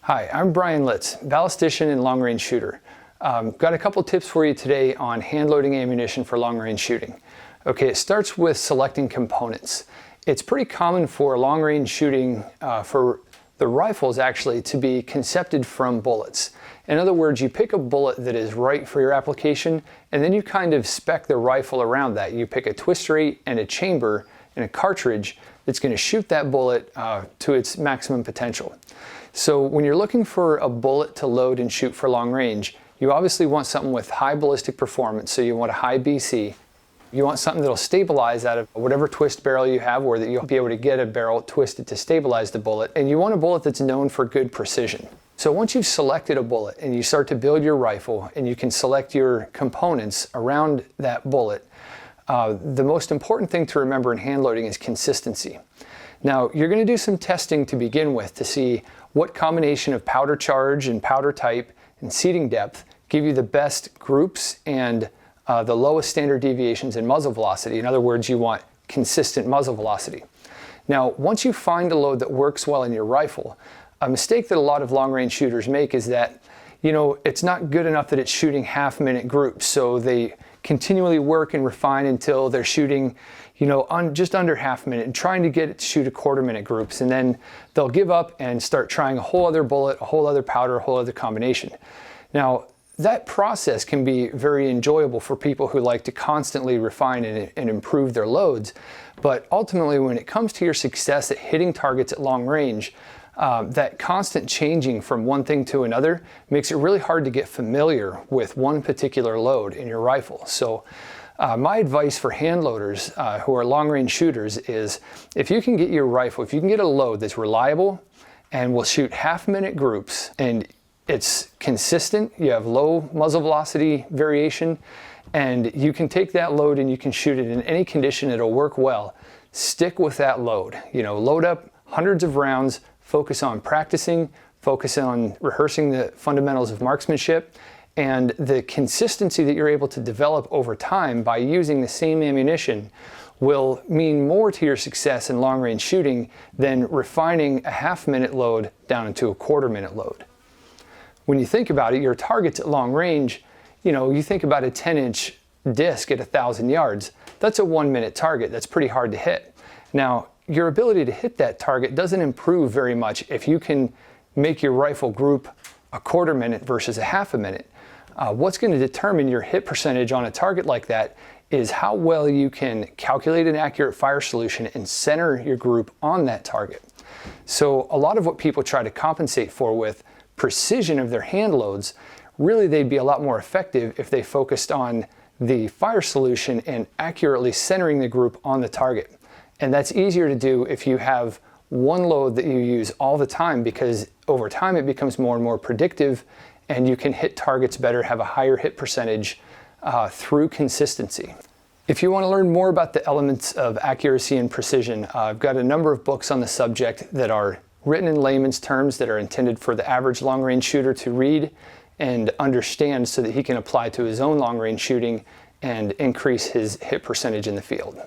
Hi, I'm Bryan Litz, Ballistician and long-range shooter. Got a couple tips for you today on hand-loading ammunition for long-range shooting. Okay, it starts with selecting components. It's pretty common for long-range shooting for the rifles actually to be concepted from bullets. In other words, you pick a bullet that is right for your application, and then you kind of spec the rifle around that. You pick a twist rate and a chamber and a cartridge that's going to shoot that bullet to its maximum potential. So when you're looking for a bullet to load and shoot for long range, you obviously want something with high ballistic performance, so you want a high BC. You want something that'll stabilize out of whatever twist barrel you have, or that you'll be able to get a barrel twisted to stabilize the bullet. And you want a bullet that's known for good precision. So once you've selected a bullet and you start to build your rifle and you can select your components around that bullet, the most important thing to remember in hand loading is consistency. Now, you're going to do some testing to begin with to see what combination of powder charge and powder type and seating depth give you the best groups and the lowest standard deviations in muzzle velocity. In other words, you want consistent muzzle velocity. Now, once you find a load that works well in your rifle, a mistake that a lot of long-range shooters make is that, it's not good enough that it's shooting half-minute groups. So they continually work and refine until they're shooting, just under half minute and trying to get it to shoot a quarter-minute groups. And then they'll give up and start trying a whole other bullet, a whole other powder, a whole other combination. Now, that process can be very enjoyable for people who like to constantly refine and improve their loads. But ultimately, when it comes to your success at hitting targets at long range, that constant changing from one thing to another makes it really hard to get familiar with one particular load in your rifle. So my advice for hand loaders who are long-range shooters is, if you can get your rifle, if you can get a load that's reliable and will shoot half-minute groups and it's consistent, you have low muzzle velocity variation, and you can take that load and you can shoot it in any condition, it'll work well, stick with that load. Load up hundreds of rounds, focus on practicing, focus on rehearsing the fundamentals of marksmanship, and the consistency that you're able to develop over time by using the same ammunition will mean more to your success in long-range shooting than refining a half-minute load down into a quarter-minute load. When you think about it, your targets at long range, you think about a 10-inch disc at 1,000 yards. That's a 1-minute target. That's pretty hard to hit. Now, your ability to hit that target doesn't improve very much if you can make your rifle group a quarter minute versus a half a minute. What's going to determine your hit percentage on a target like that is how well you can calculate an accurate fire solution and center your group on that target. So a lot of what people try to compensate for with precision of their hand loads, really they'd be a lot more effective if they focused on the fire solution and accurately centering the group on the target. And that's easier to do if you have one load that you use all the time, because over time it becomes more and more predictive and you can hit targets better, have a higher hit percentage through consistency. If you want to learn more about the elements of accuracy and precision, I've got a number of books on the subject that are written in layman's terms that are intended for the average long-range shooter to read and understand so that he can apply to his own long-range shooting and increase his hit percentage in the field.